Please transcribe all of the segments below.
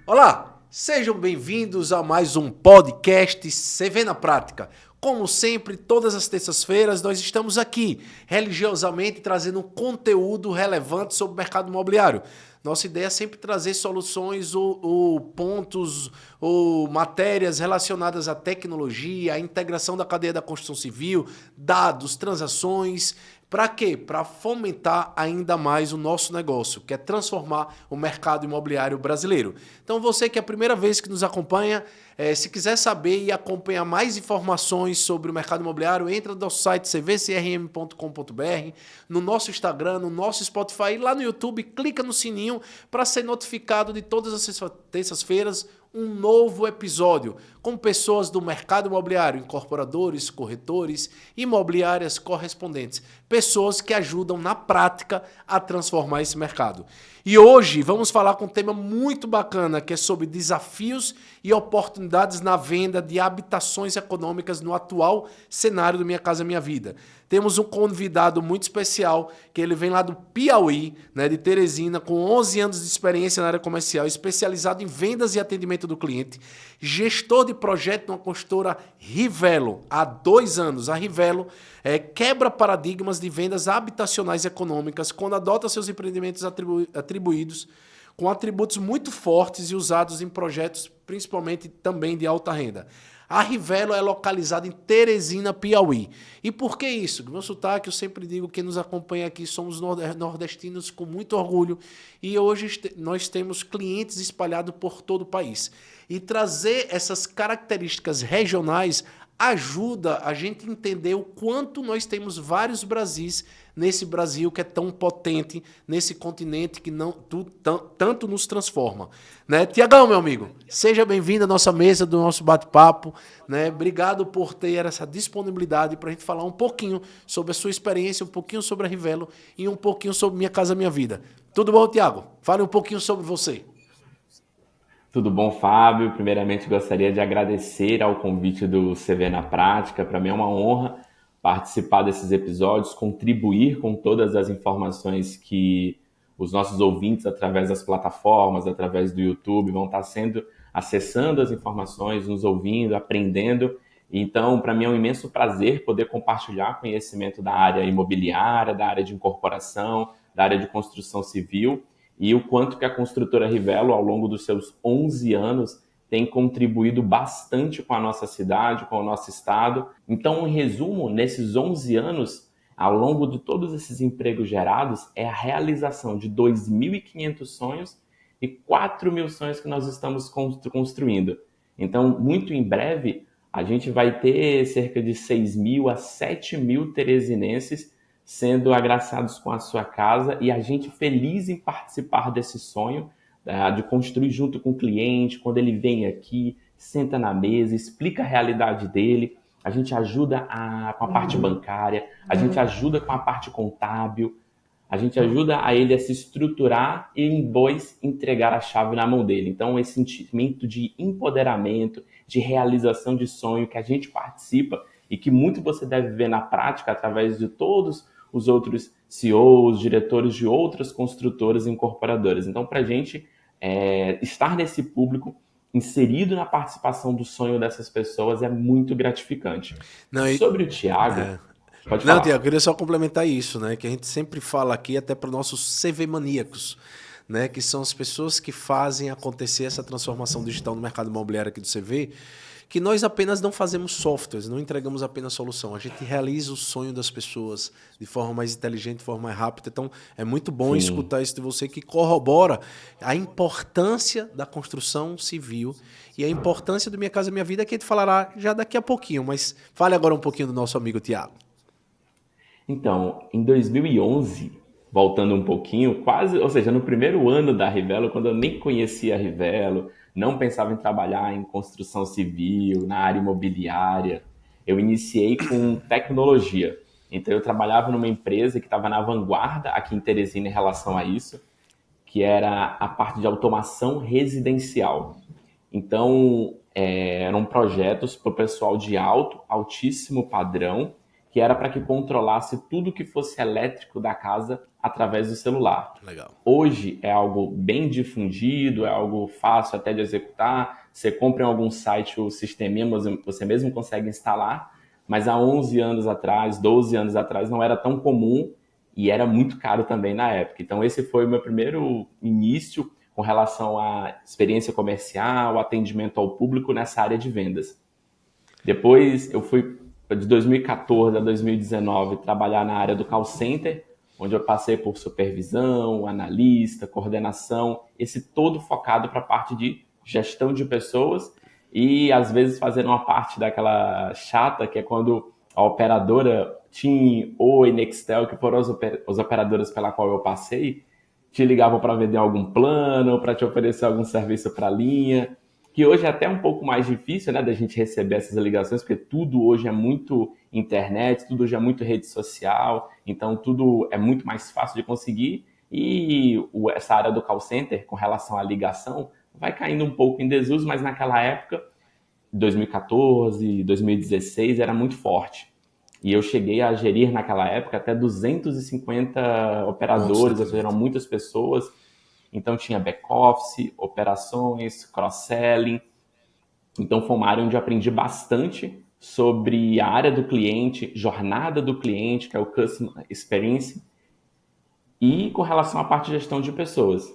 Olá, sejam bem-vindos a mais um podcast CV na Prática. Como sempre, todas as terças-feiras nós estamos aqui, religiosamente, trazendo um conteúdo relevante sobre o mercado imobiliário. Nossa ideia é sempre trazer soluções ou pontos ou matérias relacionadas à tecnologia, à integração da cadeia da construção civil, dados, transações. Para quê? Para fomentar ainda mais o nosso negócio, que é transformar o mercado imobiliário brasileiro. Então você que é a primeira vez que nos acompanha, se quiser saber e acompanhar mais informações sobre o mercado imobiliário, entra no nosso site cvcrm.com.br, no nosso Instagram, no nosso Spotify e lá no YouTube, clica no sininho para ser notificado de todas as terças-feiras um novo episódio com pessoas do mercado imobiliário, incorporadores, corretores, imobiliárias correspondentes, pessoas que ajudam na prática a transformar esse mercado. E hoje vamos falar com um tema muito bacana, que é sobre desafios e oportunidades na venda de habitações econômicas no atual cenário do Minha Casa Minha Vida. Temos um convidado muito especial, que ele vem lá do Piauí, né, de Teresina, com 11 anos de experiência na área comercial, especializado em vendas e atendimento do cliente, gestor de projeto numa consultora Rivelo, há 2 anos. A Rivelo quebra paradigmas de vendas habitacionais econômicas quando adota seus empreendimentos atribuídos com atributos muito fortes e usados em projetos, principalmente também de alta renda. A Rivelo é localizada em Teresina, Piauí. E por que isso? Do meu sotaque, eu sempre digo que quem nos acompanha aqui somos nordestinos com muito orgulho e hoje nós temos clientes espalhados por todo o país. E trazer essas características regionais ajuda a gente a entender o quanto nós temos vários Brasis nesse Brasil que é tão potente, nesse continente que não tanto nos transforma. Né? Tiagão, meu amigo, seja bem-vindo à nossa mesa do nosso bate-papo. Né? Obrigado por ter essa disponibilidade para a gente falar um pouquinho sobre a sua experiência, um pouquinho sobre a Rivelo e um pouquinho sobre Minha Casa Minha Vida. Tudo bom, Tiago? Fale um pouquinho sobre você. Tudo bom, Fábio? Primeiramente, gostaria de agradecer ao convite do CV na Prática. Para mim é uma honra participar desses episódios, contribuir com todas as informações que os nossos ouvintes, através das plataformas, através do YouTube, vão estar acessando as informações, nos ouvindo, aprendendo. Então, para mim é um imenso prazer poder compartilhar conhecimento da área imobiliária, da área de incorporação, da área de construção civil e o quanto que a construtora Rivelo, ao longo dos seus 11 anos, tem contribuído bastante com a nossa cidade, com o nosso estado. Então, em resumo, nesses 11 anos, ao longo de todos esses empregos gerados, é a realização de 2.500 sonhos e 4.000 sonhos que nós estamos construindo. Então, muito em breve, a gente vai ter cerca de 6.000 a 7.000 teresinenses sendo agraciados com a sua casa e a gente feliz em participar desse sonho, de construir junto com o cliente, quando ele vem aqui, senta na mesa, explica a realidade dele, a gente ajuda com a parte bancária, a gente ajuda com a parte contábil, a gente ajuda a ele a se estruturar e depois entregar a chave na mão dele. Então, esse sentimento de empoderamento, de realização de sonho que a gente participa e que muito você deve ver na prática através de todos os outros CEOs, diretores de outras construtoras e incorporadoras. Então, para a gente estar nesse público, inserido na participação do sonho dessas pessoas, é muito gratificante. Não, Sobre o Tiago, é, pode Não, falar. Tiago, eu queria só complementar isso, né? Que a gente sempre fala aqui, até para nossos CV maníacos, né? Que são as pessoas que fazem acontecer essa transformação digital no mercado imobiliário aqui do CV, que nós apenas não fazemos softwares, não entregamos apenas solução, a gente realiza o sonho das pessoas de forma mais inteligente, de forma mais rápida. Então, é muito bom Sim. escutar isso de você que corrobora a importância da construção civil e a importância do Minha Casa Minha Vida, que a gente falará já daqui a pouquinho, mas fale agora um pouquinho do nosso amigo Tiago. Então, em 2011, voltando um pouquinho, quase, ou seja, no primeiro ano da Rivelo, quando eu nem conhecia a Rivelo, não pensava em trabalhar em construção civil, na área imobiliária, eu iniciei com tecnologia. Então, eu trabalhava numa empresa que estava na vanguarda aqui em Teresina em relação a isso, que era a parte de automação residencial. Então, eram projetos para o pessoal de altíssimo padrão, que era para que controlasse tudo que fosse elétrico da casa através do celular. Legal. Hoje é algo bem difundido, é algo fácil até de executar. Você compra em algum site o sisteminha, você mesmo consegue instalar, mas há 11 anos atrás, 12 anos atrás, não era tão comum e era muito caro também na época. Então esse foi o meu primeiro início com relação à experiência comercial, atendimento ao público nessa área de vendas. Depois eu fui de 2014 a 2019 trabalhar na área do call center, onde eu passei por supervisão, analista, coordenação, esse todo focado para a parte de gestão de pessoas e às vezes fazendo uma parte daquela chata, que é quando a operadora TIM, Oi, Nextel, que foram as operadoras pela qual eu passei, te ligavam para vender algum plano, para te oferecer algum serviço para a linha, que hoje é até um pouco mais difícil, né, da gente receber essas ligações, porque tudo hoje é muito internet, tudo hoje é muito rede social, então tudo é muito mais fácil de conseguir e essa área do call center, com relação à ligação, vai caindo um pouco em desuso, mas naquela época, 2014, 2016, era muito forte. E eu cheguei a gerir naquela época até 250 operadores, ou seja, eram muitas pessoas. Então tinha back-office, operações, cross-selling. Então foi uma área onde eu aprendi bastante sobre a área do cliente, jornada do cliente, que é o Customer Experience, e com relação à parte de gestão de pessoas.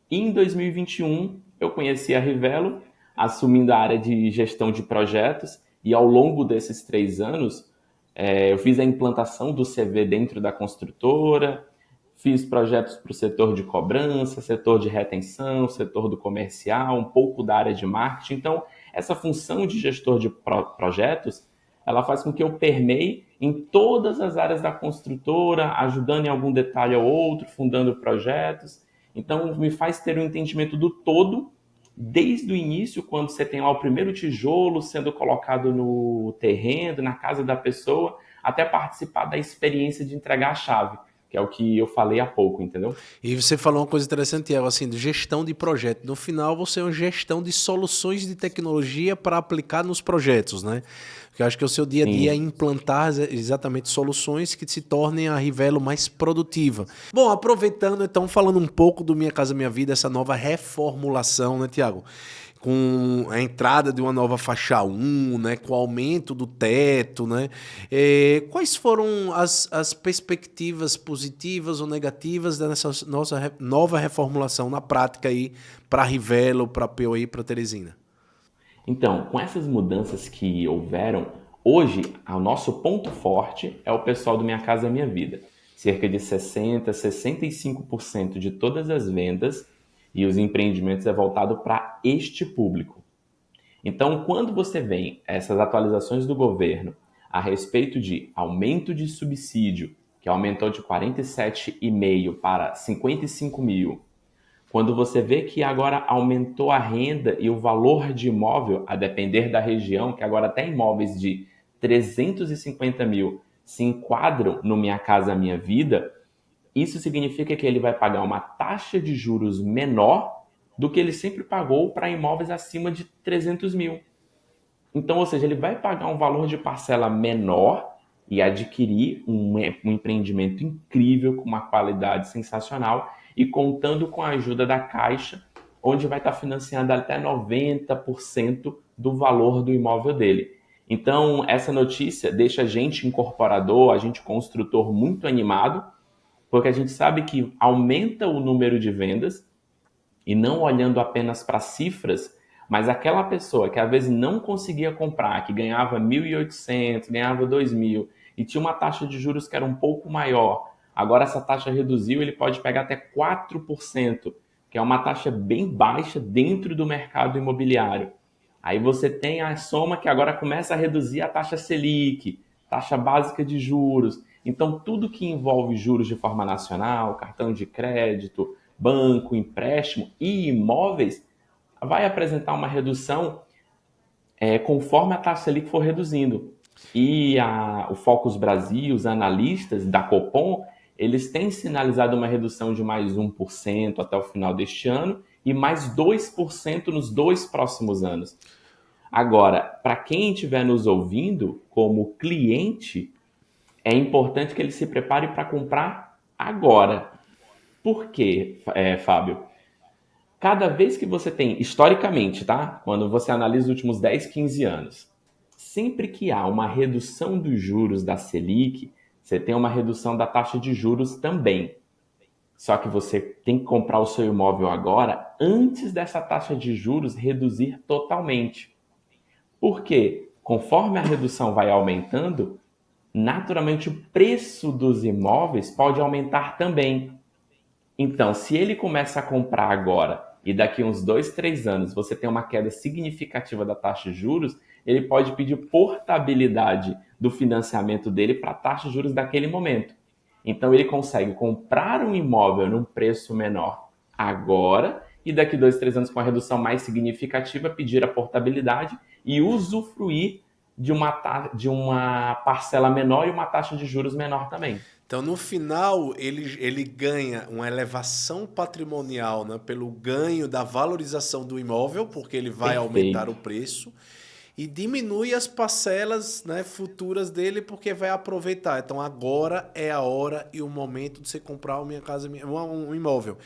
Em 2021, eu conheci a Rivelo, assumindo a área de gestão de projetos, e ao longo desses 3 anos, eu fiz a implantação do CV dentro da construtora, fiz projetos para o setor de cobrança, setor de retenção, setor do comercial, um pouco da área de marketing. Então, essa função de gestor de projetos, ela faz com que eu permeie em todas as áreas da construtora, ajudando em algum detalhe ou outro, fundando projetos. Então, me faz ter um entendimento do todo, desde o início, quando você tem lá o primeiro tijolo sendo colocado no terreno, na casa da pessoa, até participar da experiência de entregar a chave, que é o que eu falei há pouco, entendeu? E você falou uma coisa interessante, Tiago, assim, de gestão de projeto. No final, você é uma gestão de soluções de tecnologia para aplicar nos projetos, né? Porque eu acho que o seu dia a dia é implantar exatamente soluções que se tornem a Rivelo mais produtiva. Bom, aproveitando, então, falando um pouco do Minha Casa Minha Vida, essa nova reformulação, né, Tiago? Com a entrada de uma nova faixa 1, né, com o aumento do teto, né? Quais foram as perspectivas positivas ou negativas dessa nossa nova reformulação na prática aí para Rivelo, para POI e para Teresina? Então, com essas mudanças que houveram, hoje o nosso ponto forte é o pessoal do Minha Casa Minha Vida. Cerca de 60%, 65% de todas as vendas e os empreendimentos é voltado para este público. Então, quando você vem essas atualizações do governo a respeito de aumento de subsídio, que aumentou de 47,5 para 55 mil, quando você vê que agora aumentou a renda e o valor de imóvel, a depender da região, que agora até imóveis de 350 mil se enquadram no Minha Casa Minha Vida, isso significa que ele vai pagar uma taxa de juros menor do que ele sempre pagou para imóveis acima de 300 mil. Então, ou seja, ele vai pagar um valor de parcela menor e adquirir um empreendimento incrível, com uma qualidade sensacional e contando com a ajuda da Caixa, onde vai estar financiando até 90% do valor do imóvel dele. Então, essa notícia deixa a gente incorporador, a gente construtor muito animado, porque a gente sabe que aumenta o número de vendas e não olhando apenas para cifras, mas aquela pessoa que às vezes não conseguia comprar, que ganhava 1.800, ganhava 2.000 e tinha uma taxa de juros que era um pouco maior, agora essa taxa reduziu, ele pode pegar até 4%, que é uma taxa bem baixa dentro do mercado imobiliário. Aí você tem a soma que agora começa a reduzir a taxa Selic, taxa básica de juros. Então, tudo que envolve juros de forma nacional, cartão de crédito, banco, empréstimo e imóveis, vai apresentar uma redução conforme a taxa Selic for reduzindo. E o Focus Brasil, os analistas da Copom, eles têm sinalizado uma redução de mais 1% até o final deste ano e mais 2% nos 2 próximos anos. Agora, para quem estiver nos ouvindo como cliente, é importante que ele se prepare para comprar agora. Por quê, Fábio? Cada vez que você tem, historicamente, tá? Quando você analisa os últimos 10, 15 anos, sempre que há uma redução dos juros da Selic, você tem uma redução da taxa de juros também. Só que você tem que comprar o seu imóvel agora antes dessa taxa de juros reduzir totalmente. Por quê? Conforme a redução vai aumentando, naturalmente o preço dos imóveis pode aumentar também. Então, se ele começa a comprar agora e daqui uns 2, 3 anos você tem uma queda significativa da taxa de juros, ele pode pedir portabilidade do financiamento dele para a taxa de juros daquele momento. Então, ele consegue comprar um imóvel num preço menor agora e daqui 2, 3 anos com a redução mais significativa pedir a portabilidade e usufruir de uma parcela menor e uma taxa de juros menor também. Então, no final, ele ganha uma elevação patrimonial, né, pelo ganho da valorização do imóvel, porque ele vai aumentar o Perfeito. preço, e diminui as parcelas, né, futuras dele, porque vai aproveitar. Então, agora é a hora e o momento de você comprar uma casa, um imóvel.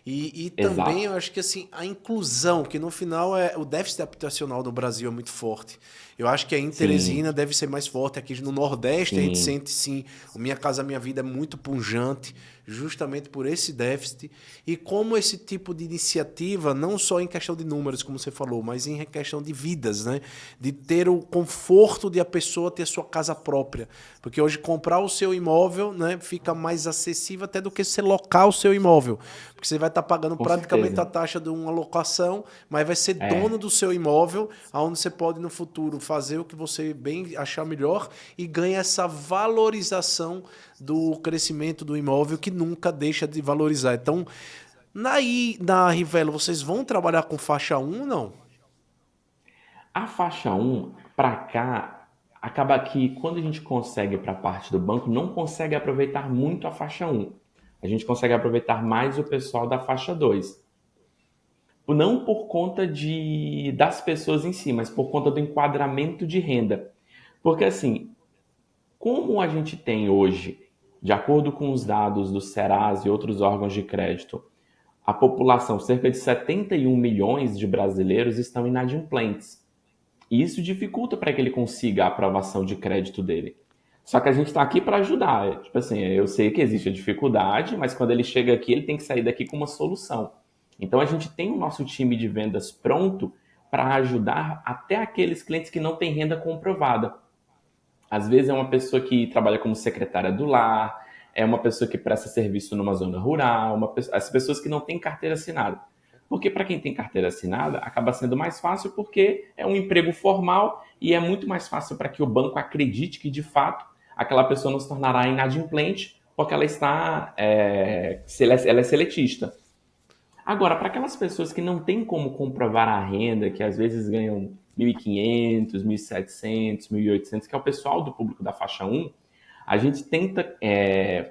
E também Exato. eu acho que assim, a inclusão, que no final é o déficit habitacional no Brasil é muito forte. Eu acho que aí em Sim, Teresina deve ser mais forte. Aqui no Nordeste a gente sim. sente sim, o Minha Casa Minha Vida é muito pungente, justamente por esse déficit. E como esse tipo de iniciativa, não só em questão de números, como você falou, mas em questão de vidas, né? De ter o conforto de a pessoa ter a sua casa própria. Porque hoje comprar o seu imóvel, né, fica mais acessível até do que você locar o seu imóvel. Porque você vai estar pagando Com praticamente certeza. a taxa de uma locação, mas vai ser dono É, do seu imóvel, onde você pode no futuro fazer o que você bem achar melhor e ganha essa valorização do crescimento do imóvel que nunca deixa de valorizar. Então, na Rivelo, vocês vão trabalhar com faixa um ou não? a faixa um para cá, acaba que quando a gente consegue para a parte do banco, não consegue aproveitar muito a faixa um. A gente consegue aproveitar mais o pessoal da faixa 2. Não por conta das pessoas em si, mas por conta do enquadramento de renda. Porque assim, como a gente tem hoje, de acordo com os dados do Serasa e outros órgãos de crédito, a população, cerca de 71 milhões de brasileiros estão inadimplentes. E isso dificulta para que ele consiga a aprovação de crédito dele. Só que a gente está aqui para ajudar. Tipo assim, eu sei que existe a dificuldade, mas quando ele chega aqui, ele tem que sair daqui com uma solução. Então a gente tem o nosso time de vendas pronto para ajudar até aqueles clientes que não têm renda comprovada. Às vezes é uma pessoa que trabalha como secretária do lar, é uma pessoa que presta serviço numa zona rural, as pessoas que não têm carteira assinada. Porque para quem tem carteira assinada, acaba sendo mais fácil porque é um emprego formal e é muito mais fácil para que o banco acredite que, de fato, aquela pessoa não se tornará inadimplente porque ela é seletista. Agora, para aquelas pessoas que não têm como comprovar a renda, que às vezes ganham 1.500, 1.700, 1.800, que é o pessoal do público da faixa um, a gente tenta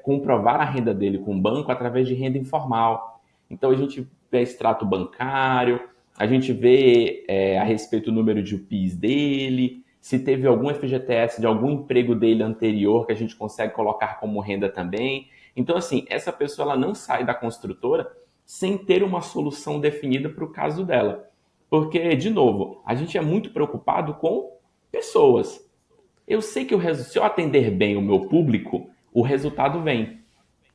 comprovar a renda dele com o banco através de renda informal. Então, a gente vê extrato bancário, a gente vê a respeito do número de PIS dele, se teve algum FGTS de algum emprego dele anterior que a gente consegue colocar como renda também. Então, assim, essa pessoa ela não sai da construtora sem ter uma solução definida para o caso dela. Porque, de novo, a gente é muito preocupado com pessoas. Eu sei que se eu atender bem o meu público, o resultado vem.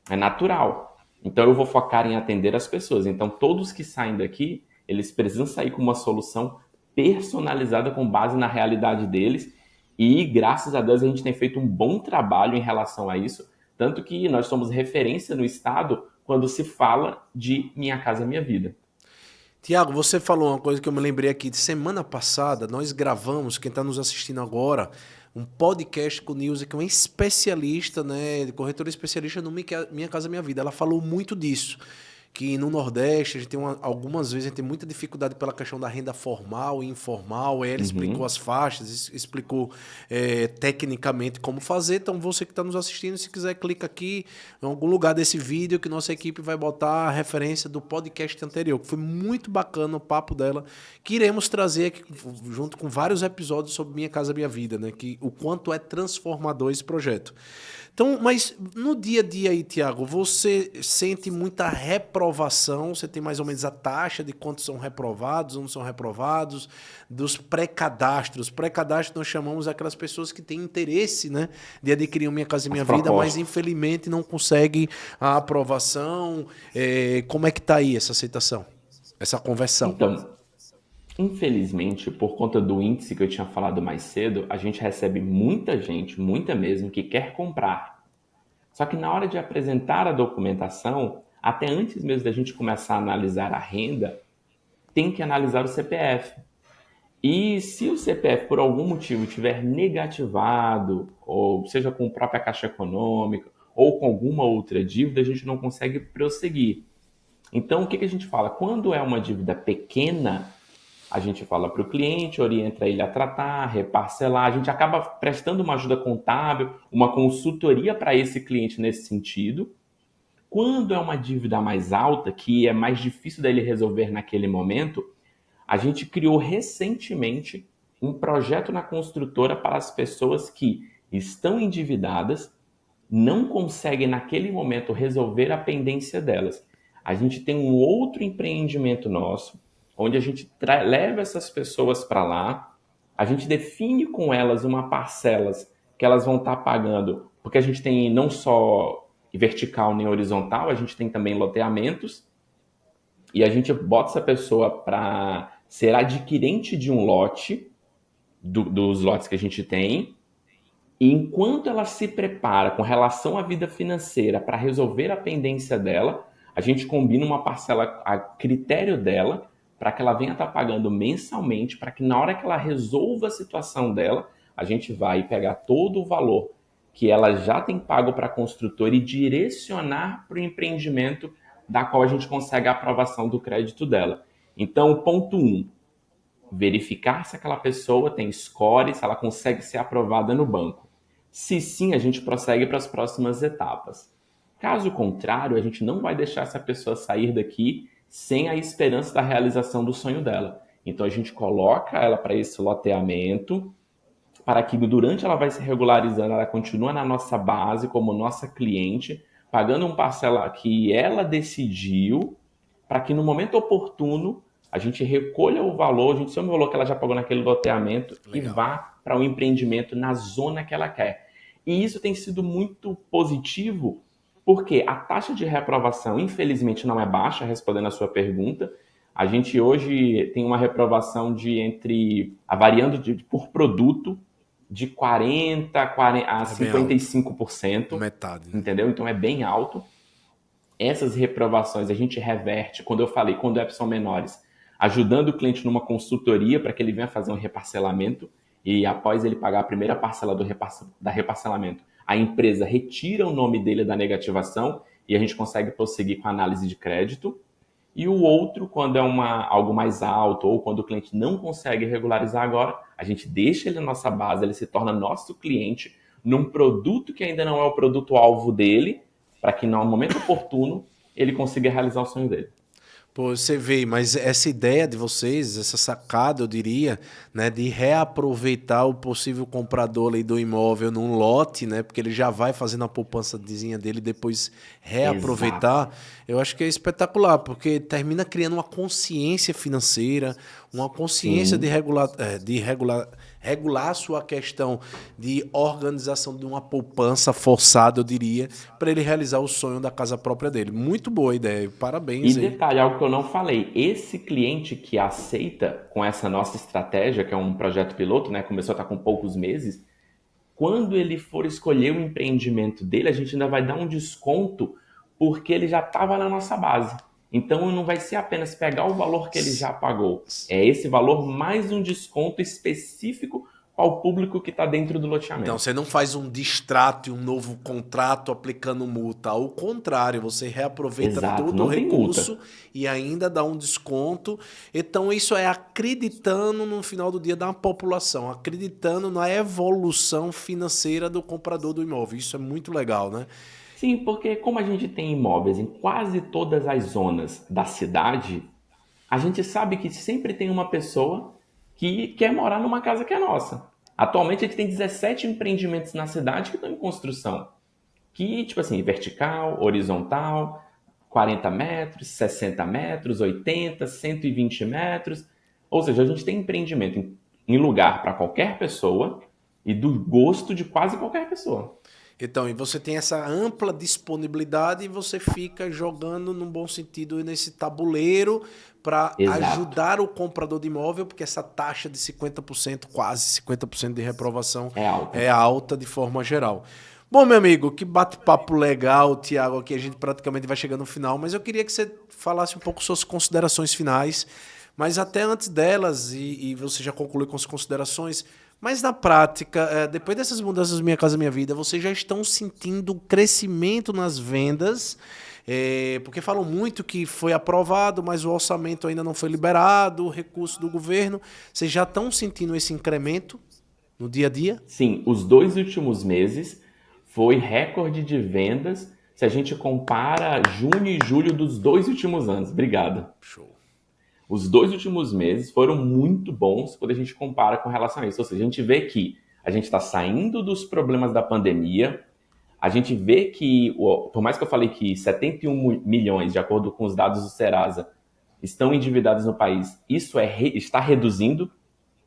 É natural. Então eu vou focar em atender as pessoas. Então todos que saem daqui, eles precisam sair com uma solução personalizada com base na realidade deles. E graças a Deus a gente tem feito um bom trabalho em relação a isso. Tanto que nós somos referência no estado quando se fala de Minha Casa Minha Vida. Tiago, você falou uma coisa que eu me lembrei aqui. De semana passada, nós gravamos, quem está nos assistindo agora, um podcast com o Nilza, que é uma especialista, né, corretora especialista no Minha Casa Minha Vida. Ela falou muito disso. que no Nordeste a gente tem algumas vezes a gente tem muita dificuldade pela questão da renda formal e informal. Aí ele explicou Uhum. as faixas, explicou tecnicamente como fazer. Então você que está nos assistindo, se quiser, clica aqui em algum lugar desse vídeo que nossa equipe vai botar a referência do podcast anterior, que foi muito bacana o papo dela, que iremos trazer aqui junto com vários episódios sobre Minha Casa Minha Vida, né? Que o quanto é transformador esse projeto. Então, mas no dia a dia aí, Tiago, você sente muita reprovação? Você tem mais ou menos a taxa de quantos são reprovados ou não são reprovados? Dos pré-cadastros. Pré-cadastro nós chamamos aquelas pessoas que têm interesse, né, de adquirir o Minha Casa e As Minha Vida, mas propostas. infelizmente não conseguem a aprovação. Como é que está aí essa aceitação? Essa conversão? Então, infelizmente, por conta do índice que eu tinha falado mais cedo, a gente recebe muita gente, muita mesmo, que quer comprar. Só que na hora de apresentar a documentação, até antes mesmo da gente começar a analisar a renda, tem que analisar o CPF. E se o CPF por algum motivo tiver negativado, ou seja com a própria Caixa Econômica, ou com alguma outra dívida, a gente não consegue prosseguir. Então, o que a gente fala? Quando é uma dívida pequena, a gente fala para o cliente, orienta ele a tratar, reparcelar, a gente acaba prestando uma ajuda contábil, uma consultoria para esse cliente nesse sentido. Quando é uma dívida mais alta, que é mais difícil dele resolver naquele momento, a gente criou recentemente um projeto na construtora para as pessoas que estão endividadas, não conseguem naquele momento resolver a pendência delas. A gente tem um outro empreendimento nosso, onde a gente leva essas pessoas para lá, a gente define com elas uma parcelas que elas vão estar pagando, porque a gente tem não só vertical nem horizontal, a gente tem também loteamentos, e a gente bota essa pessoa para ser adquirente de um lote, dos lotes que a gente tem, e enquanto ela se prepara com relação à vida financeira para resolver a pendência dela, a gente combina uma parcela a critério dela para que ela venha estar pagando mensalmente, para que na hora que ela resolva a situação dela, a gente vai pegar todo o valor que ela já tem pago para a construtora e direcionar para o empreendimento da qual a gente consegue a aprovação do crédito dela. Então, ponto 1, verificar se aquela pessoa tem score, se ela consegue ser aprovada no banco. Se sim, a gente prossegue para as próximas etapas. Caso contrário, a gente não vai deixar essa pessoa sair daqui sem a esperança da realização do sonho dela. Então a gente coloca ela para esse loteamento, para que durante ela vai se regularizando, ela continua na nossa base como nossa cliente, pagando um parcela que ela decidiu, para que no momento oportuno a gente recolha o valor, a gente soma o valor que ela já pagou naquele loteamento e Legal. vá para um empreendimento na zona que ela quer. E isso tem sido muito positivo, porque a taxa de reaprovação, infelizmente, não é baixa, respondendo a sua pergunta. A gente hoje tem uma reprovação variando por produto, de 40 a É bem alto. 55%, Metade, né? entendeu? Então é bem alto. Essas reprovações a gente reverte, quando eu falei, quando são menores, ajudando o cliente numa consultoria para que ele venha fazer um reparcelamento e após ele pagar a primeira parcela da reparcelamento, a empresa retira o nome dele da negativação e a gente consegue prosseguir com a análise de crédito. E o outro, quando é algo mais alto ou quando o cliente não consegue regularizar agora, a gente deixa ele na nossa base, ele se torna nosso cliente num produto que ainda não é o produto-alvo dele, para que no momento oportuno ele consiga realizar o sonho dele. Pô, você vê, mas essa ideia de vocês, essa sacada, eu diria, né, de reaproveitar o possível comprador ali do imóvel num lote, né, porque ele já vai fazendo a poupançazinha dele e depois Exato. reaproveitar, eu acho que é espetacular, porque termina criando uma consciência financeira, uma consciência Sim. regular a sua questão de organização de uma poupança forçada, eu diria, para ele realizar o sonho da casa própria dele. Muito boa ideia, E parabéns aí. detalhe, algo que eu não falei, esse cliente que aceita com essa nossa estratégia, que é um projeto piloto, né, começou a estar com poucos meses, quando ele for escolher o empreendimento dele, a gente ainda vai dar um desconto porque ele já estava na nossa base. Então não vai ser apenas pegar o valor que ele já pagou, é esse valor mais um desconto específico para o público que está dentro do Então, loteamento. você não faz um distrato e um novo contrato aplicando multa. Ao contrário, você reaproveita Exato, todo o não tem recurso multa. e ainda dá um desconto. Então, isso é acreditando no final do dia da população, acreditando na evolução financeira do comprador do imóvel. Isso é muito legal, né? Sim, porque como a gente tem imóveis em quase todas as zonas da cidade, a gente sabe que sempre tem uma pessoa que quer morar numa casa que é nossa. Atualmente a gente tem 17 empreendimentos na cidade que estão em construção. Que, tipo assim, vertical, horizontal, 40 metros, 60 metros, 80, 120 metros. Ou seja, a gente tem empreendimento em lugar para qualquer pessoa e do gosto de quase qualquer pessoa. Então, e você tem essa ampla disponibilidade e você fica jogando, num bom sentido, nesse tabuleiro para Exato. ajudar o comprador de imóvel, porque essa taxa de 50%, quase 50% de reprovação É alta. é alta de forma geral. Bom, meu amigo, que bate-papo legal, Tiago, aqui a gente praticamente vai chegando no final, mas eu queria que você falasse um pouco suas considerações finais, mas até antes delas, e você já concluiu com as considerações, mas na prática, depois dessas mudanças Minha Casa Minha Vida, vocês já estão sentindo crescimento nas vendas, porque falam muito que foi aprovado, mas o orçamento ainda não foi liberado, o recurso do governo. Vocês já estão sentindo esse incremento no dia a dia? Sim, os 2 últimos meses foi recorde de vendas se a gente compara junho e julho dos 2 últimos anos. Obrigado. Show. Os 2 últimos meses foram muito bons quando a gente compara com relação a isso. Ou seja, a gente vê que a gente está saindo dos problemas da pandemia, a gente vê que, por mais que eu falei que 71 milhões, de acordo com os dados do Serasa, estão endividados no país, isso está reduzindo,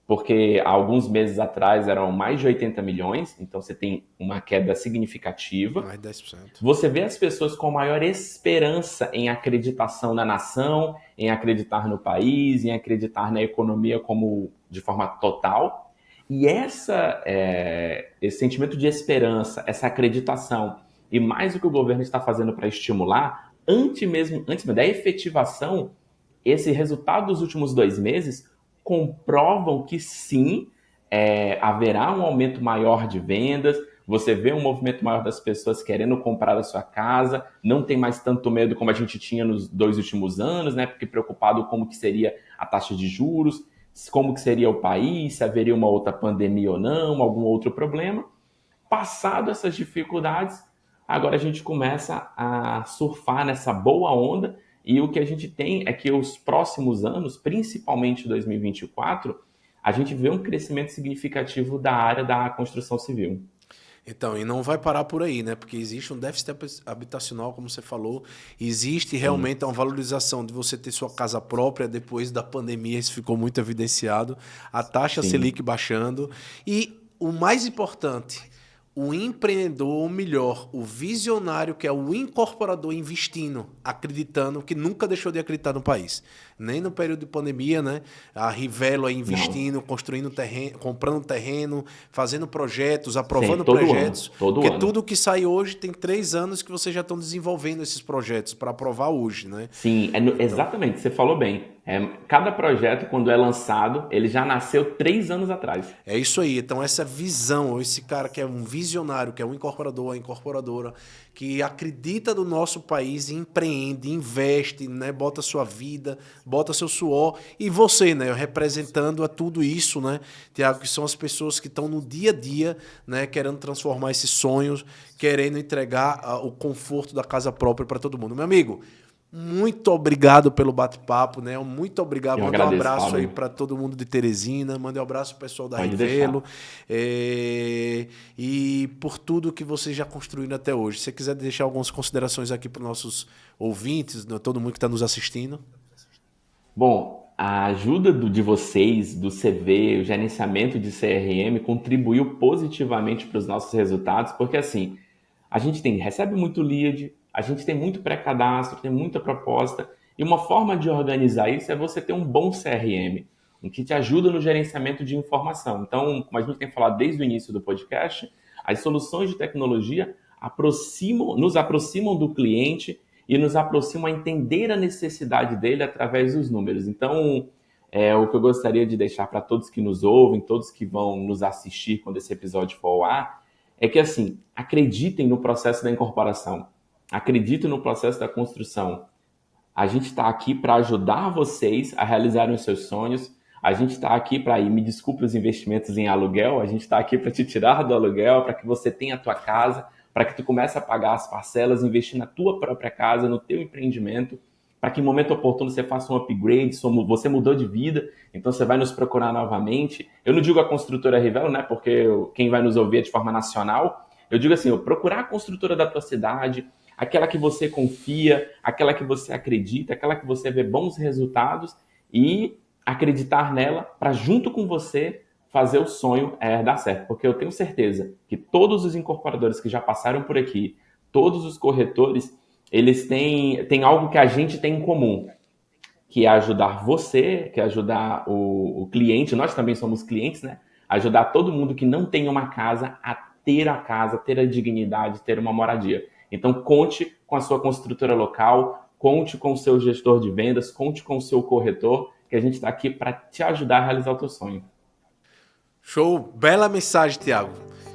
porque há alguns meses atrás eram mais de 80 milhões, então você tem uma queda significativa. Mais de 10%. Você vê as pessoas com maior esperança em acreditação na nação, em acreditar no país, em acreditar na economia como de forma total. E esse sentimento de esperança, essa acreditação, e mais o que o governo está fazendo para estimular, antes da efetivação, esse resultado dos últimos 2 meses comprovam que sim, haverá um aumento maior de vendas. Você vê um movimento maior das pessoas querendo comprar a sua casa, não tem mais tanto medo como a gente tinha nos 2 últimos anos, né? Porque preocupado como que seria a taxa de juros, como que seria o país, se haveria uma outra pandemia ou não, algum outro problema. Passado essas dificuldades, agora a gente começa a surfar nessa boa onda e o que a gente tem é que os próximos anos, principalmente 2024, a gente vê um crescimento significativo da área da construção civil. Então, e não vai parar por aí, né? Porque existe um déficit habitacional, como você falou, existe Sim, realmente uma valorização de você ter sua casa própria depois da pandemia, isso ficou muito evidenciado, a taxa sim. Selic baixando e o mais importante, o empreendedor, ou melhor, o visionário, que é o incorporador investindo, acreditando, que nunca deixou de acreditar no país. Nem no período de pandemia, né? A Rivelo aí Não. investindo, construindo terreno, comprando terreno, fazendo projetos, aprovando Sempre, todo ano. projetos. Todo Porque ano. tudo que sai hoje tem 3 anos que vocês já estão desenvolvendo esses projetos para aprovar hoje, né? Sim, Então, exatamente, você falou bem. Cada projeto, quando é lançado, ele já nasceu 3 anos atrás. é isso aí. Então, essa visão, esse cara que é um visionário, que é um incorporador, uma incorporadora, que acredita no nosso país, empreende, investe, né? Bota sua vida, bota seu suor. E você, né? Representando a tudo isso, né, Tiago, que são as pessoas que estão no dia a dia, né? Querendo transformar esses sonhos, querendo entregar o conforto da casa própria para todo mundo. Meu amigo, muito obrigado pelo bate-papo, né? Muito obrigado. Eu Manda um agradeço, abraço aí Fábio. para todo mundo de Teresina, manda um abraço pro pessoal da Pode Rivelo, deixar. e por tudo que vocês já construíram até hoje. Se você quiser deixar algumas considerações aqui para os nossos ouvintes, né, todo mundo que está nos assistindo. Bom, a ajuda de vocês, do CV, o gerenciamento de CRM, contribuiu positivamente para os nossos resultados, porque assim, a gente recebe muito lead, a gente tem muito pré-cadastro, tem muita proposta, e uma forma de organizar isso é você ter um bom CRM, um que te ajuda no gerenciamento de informação. Então, como a gente tem falado desde o início do podcast, as soluções de tecnologia nos aproximam do cliente e nos aproximam a entender a necessidade dele através dos números. Então, O que eu gostaria de deixar para todos que nos ouvem, todos que vão nos assistir quando esse episódio for ao ar, é que, assim, acreditem no processo da incorporação, acreditem no processo da construção. A gente está aqui para ajudar vocês a realizarem os seus sonhos, a gente está aqui para, me desculpe os investimentos em aluguel, a gente está aqui para te tirar do aluguel, para que você tenha a tua casa, para que tu comece a pagar as parcelas, investir na tua própria casa, no teu empreendimento, para que em momento oportuno você faça um upgrade, você mudou de vida, então você vai nos procurar novamente. Eu não digo a construtora Rivelo, né, porque quem vai nos ouvir é de forma nacional. Eu digo assim, procurar a construtora da tua cidade, aquela que você confia, aquela que você acredita, aquela que você vê bons resultados e acreditar nela para, junto com você, fazer o sonho dar certo. Porque eu tenho certeza que todos os incorporadores que já passaram por aqui, todos os corretores, eles têm algo que a gente tem em comum, que é ajudar você, que é ajudar o cliente, nós também somos clientes, né? Ajudar todo mundo que não tem uma casa a ter a dignidade, ter uma moradia. Então, conte com a sua construtora local, conte com o seu gestor de vendas, conte com o seu corretor, que a gente está aqui para te ajudar a realizar o teu sonho. Show! Bela mensagem, Thiago.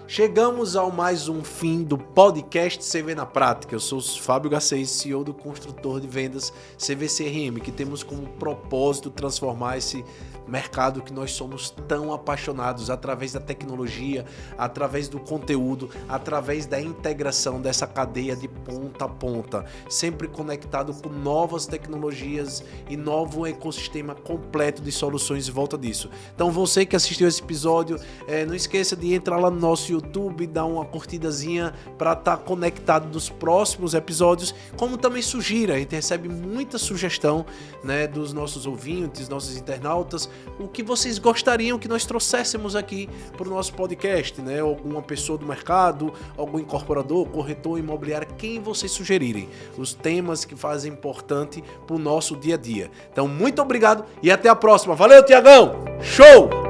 Chegamos ao mais um fim do podcast CV na Prática. Eu sou o Fábio Garcês, CEO do construtor de vendas CVCRM, que temos como propósito transformar esse mercado que nós somos tão apaixonados através da tecnologia, através do conteúdo, através da integração dessa cadeia de ponta a ponta, sempre conectado com novas tecnologias e novo ecossistema completo de soluções em volta disso. Então você que assistiu esse episódio, não esqueça de entrar lá no nosso YouTube, dar uma curtidazinha para estar conectado dos próximos episódios, como também sugira, a gente recebe muita sugestão, né, dos nossos ouvintes, nossos internautas, o que vocês gostariam que nós trouxéssemos aqui para o nosso podcast, né? Alguma pessoa do mercado, algum incorporador, corretor imobiliário, quem vocês sugerirem, os temas que fazem importante para o nosso dia a dia. Então, muito obrigado e até a próxima. Valeu, Tiagão! Show!